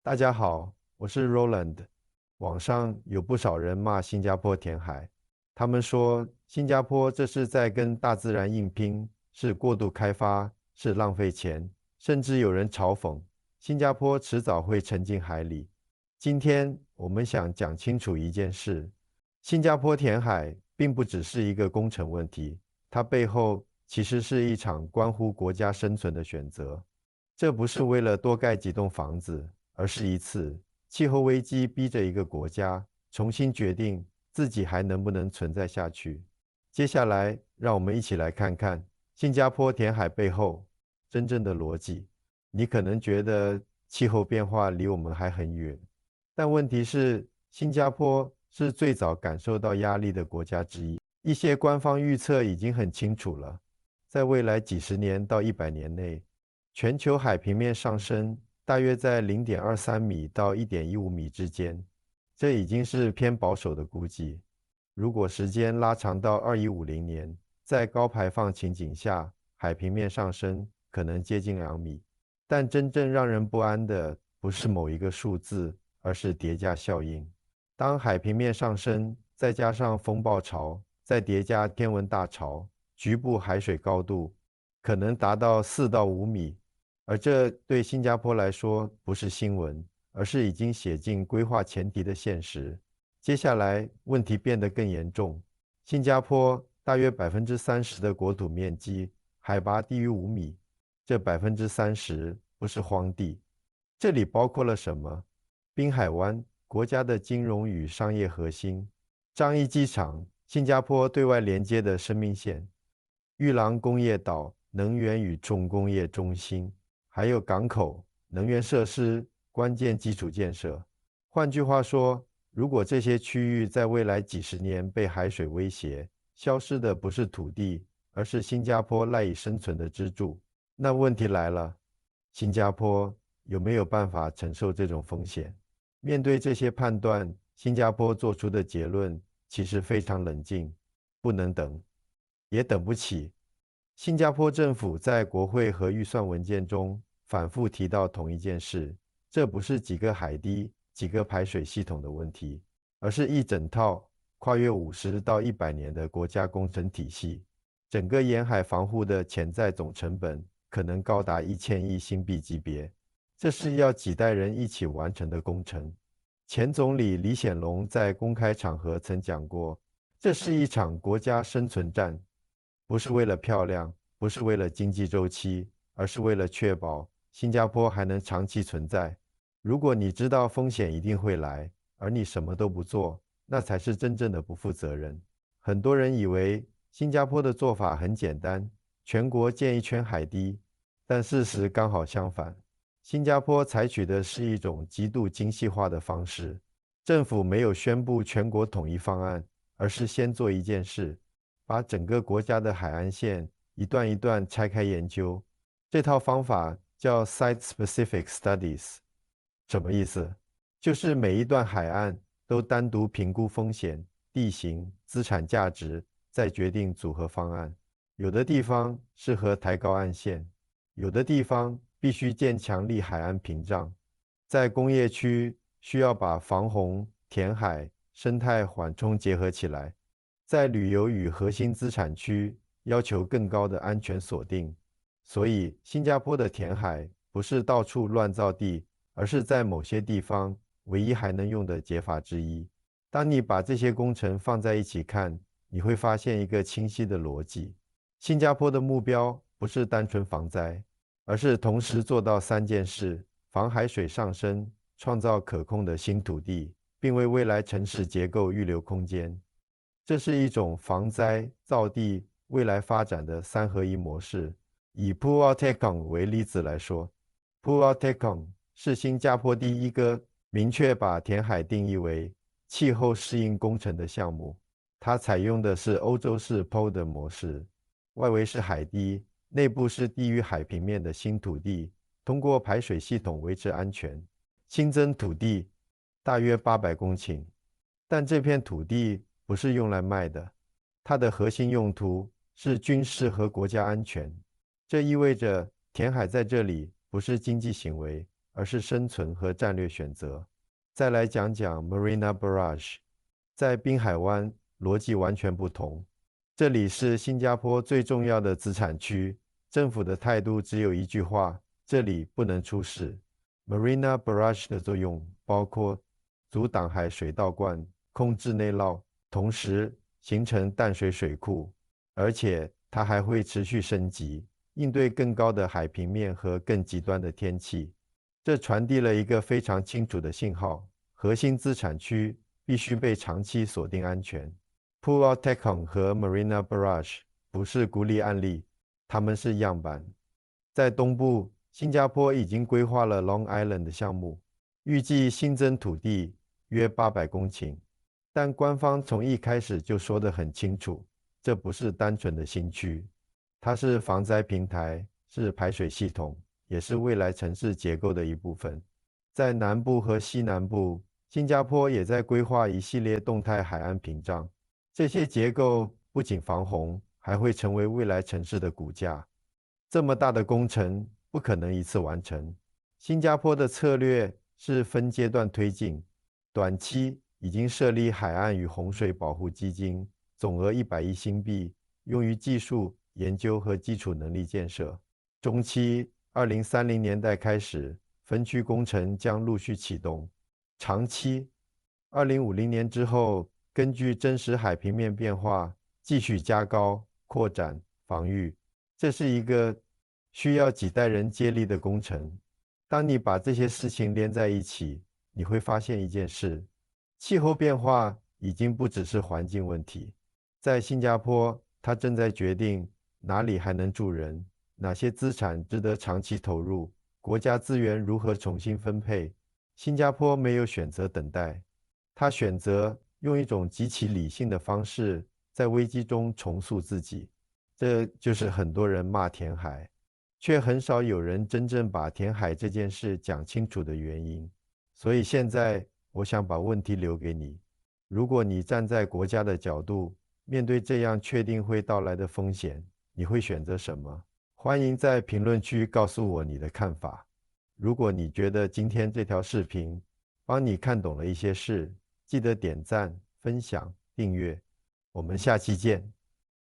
大家好，我是 Roland。网上有不少人骂新加坡填海，他们说新加坡这是在跟大自然硬拼，是过度开发，是浪费钱，甚至有人嘲讽新加坡迟早会沉进海里。今天我们想讲清楚一件事：新加坡填海并不只是一个工程问题，它背后其实是一场关乎国家生存的选择。这不是为了多盖几栋房子，而是一次气候危机逼着一个国家重新决定自己还能不能存在下去。接下来，让我们一起来看看新加坡填海背后真正的逻辑。你可能觉得气候变化离我们还很远，但问题是，新加坡是最早感受到压力的国家之一。一些官方预测已经很清楚了，在未来几十年到100年内，全球海平面上升大约在0.23米到1.15米之间，这已经是偏保守的估计。如果时间拉长到2150年，在高排放情景下，海平面上升可能接近2米。但真正让人不安的不是某一个数字，而是叠加效应。当海平面上升，再加上风暴潮，再叠加天文大潮，局部海水高度可能达到4到5米，而这对新加坡来说不是新闻，而是已经写进规划前提的现实。接下来问题变得更严重，新加坡大约30%的国土面积，海拔低于5米，这30%不是荒地。这里包括了什么？滨海湾，国家的金融与商业核心；樟宜机场，新加坡对外连接的生命线；玉郎工业岛，能源与重工业中心；还有港口、能源设施、关键基础建设。换句话说，如果这些区域在未来几十年被海水威胁，消失的不是土地，而是新加坡赖以生存的支柱。那问题来了，新加坡有没有办法承受这种风险？面对这些判断，新加坡做出的结论其实非常冷静，不能等，也等不起。新加坡政府在国会和预算文件中反复提到同一件事，这不是几个海堤、几个排水系统的问题，而是一整套跨越50到100年的国家工程体系。整个沿海防护的潜在总成本可能高达1000亿新币级别，这是要几代人一起完成的工程。前总理李显龙在公开场合曾讲过，这是一场国家生存战，不是为了漂亮，不是为了经济周期，而是为了确保新加坡还能长期存在。如果你知道风险一定会来，而你什么都不做，那才是真正的不负责任。很多人以为新加坡的做法很简单，全国建一圈海堤，但事实刚好相反。新加坡采取的是一种极度精细化的方式，政府没有宣布全国统一方案，而是先做一件事，把整个国家的海岸线一段一段拆开研究。这套方法叫 Site-Specific Studies。什么意思？就是每一段海岸都单独评估风险、地形、资产价值，再决定组合方案。有的地方适合抬高岸线，有的地方必须建强力海岸屏障。在工业区需要把防洪、填海、生态缓冲结合起来，在旅游与核心资产区要求更高的安全锁定。所以，新加坡的填海不是到处乱造地，而是在某些地方唯一还能用的解法之一。当你把这些工程放在一起看，你会发现一个清晰的逻辑。新加坡的目标不是单纯防灾，而是同时做到3件事：防海水上升，创造可控的新土地，并为未来城市结构预留空间。这是一种防灾、造地、未来发展的3合1模式。以 Pulau Tekong 为例子来说，Pulau Tekong 是新加坡第一个明确把填海定义为气候适应工程的项目。它采用的是欧洲式 POD 模式，外围是海堤，内部是低于海平面的新土地，通过排水系统维持安全。新增土地大约800公顷，但这片土地不是用来卖的，它的核心用途是军事和国家安全。这意味着填海在这里不是经济行为，而是生存和战略选择。再来讲讲 Marina Barrage， 在滨海湾逻辑完全不同。这里是新加坡最重要的资产区，政府的态度只有一句话：这里不能出事。Marina Barrage 的作用包括阻挡海水倒灌、控制内涝，同时形成淡水水库，而且它还会持续升级，应对更高的海平面和更极端的天气。这传递了一个非常清楚的信号：核心资产区必须被长期锁定安全。Pulau Tekong 和 Marina Barrage 不是孤立案例，它们是样板。在东部，新加坡已经规划了 Long Island 的项目，预计新增土地约800公顷，但官方从一开始就说得很清楚，这不是单纯的新区，它是防灾平台，是排水系统，也是未来城市结构的一部分。在南部和西南部，新加坡也在规划一系列动态海岸屏障，这些结构不仅防洪，还会成为未来城市的骨架。这么大的工程不可能一次完成。新加坡的策略是分阶段推进，短期已经设立海岸与洪水保护基金，总额100亿新币，用于技术研究和基础能力建设。中期2030年代开始，分区工程将陆续启动。长期2050年之后，根据真实海平面变化，继续加高、扩展、防御。这是一个需要几代人接力的工程。当你把这些事情连在一起，你会发现一件事：气候变化已经不只是环境问题。在新加坡，它正在决定哪里还能住人，哪些资产值得长期投入，国家资源如何重新分配。新加坡没有选择等待，它选择用一种极其理性的方式，在危机中重塑自己。这就是很多人骂填海，却很少有人真正把填海这件事讲清楚的原因。所以现在，我想把问题留给你：如果你站在国家的角度，面对这样确定会到来的风险，你会选择什么？欢迎在评论区告诉我你的看法。如果你觉得今天这条视频帮你看懂了一些事，记得点赞、分享、订阅。我们下期见。